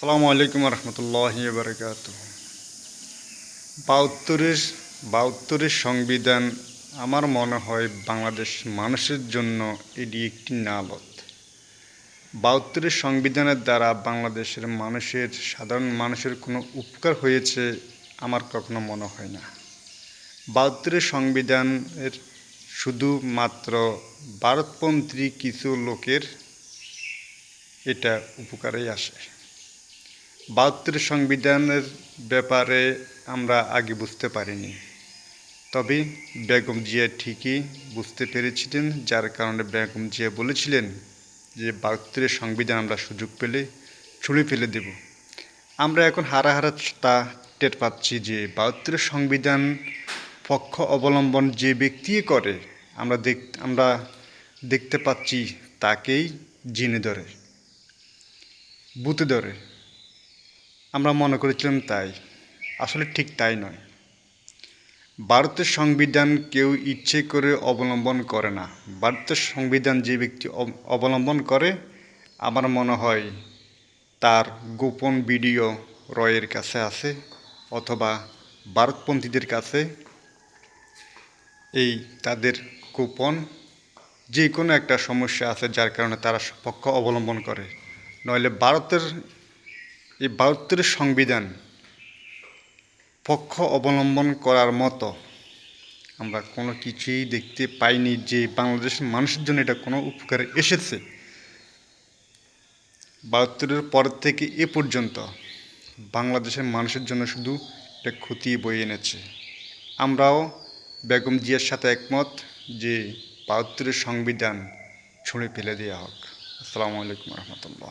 আসসালামু আলাইকুম রহমতুল্লাহি বারাকাতুহ। বাহাত্তরের সংবিধান আমার মনে হয় বাংলাদেশ মানুষের জন্য এটি একটি নালত। বাহাত্তরের সংবিধানের দ্বারা বাংলাদেশের সাধারণ মানুষের কোনো উপকার হয়েছে আমার কখনো মনে হয় না। বাহাত্তরের সংবিধানের শুধুমাত্র ভারতপন্থী কিছু লোকের এটা উপকারেই আসে। বাহাত্তরের সংবিধানের ব্যাপারে আমরা আগে বুঝতে পারিনি, তবে বেগম জিয়া ঠিকই বুঝতে পেরেছিলেন, যার কারণে বেগম জিয়া বলেছিলেন যে বাহাত্তরের সংবিধান আমরা সুযোগ পেলে ছুঁড়ে ফেলে দেব। আমরা এখন হারা তা টের পাচ্ছি যে বাহাত্তরের সংবিধান পক্ষ অবলম্বন যে ব্যক্তি করে আমরা দেখতে পাচ্ছি তাকেই জিনে ধরে, বুতে ধরে। আমরা মনে করেছিলাম তাই, আসলে ঠিক তাই নয়। ভারতের সংবিধান কেউ ইচ্ছে করে অবলম্বন করে না। ভারতের সংবিধান যে ব্যক্তি অবলম্বন করে, আমার মনে হয় তার গোপন ভিডিও রয়ের কাছে আছে, অথবা ভারতপন্থীদের কাছে তাদের গোপন যে কোনো একটা সমস্যা আছে, যার কারণে তারা পক্ষ অবলম্বন করে। নইলে বাহাত্তরের সংবিধান পক্ষ অবলম্বন করার মতো আমরা কোনো কিছুই দেখতে পাইনি যে বাংলাদেশের মানুষের জন্য এটা কোনো উপকারে এসেছে। বাহাত্তরের পর থেকে এ পর্যন্ত বাংলাদেশের মানুষের জন্য শুধু এটা ক্ষতি বয়ে এনেছে। আমরাও বেগম জিয়ার সাথে একমত যে বাহাত্তরের সংবিধান ছুঁড়ে ফেলে দেওয়া হোক। আসসালামু আলাইকুম রহমতুল্লাহ।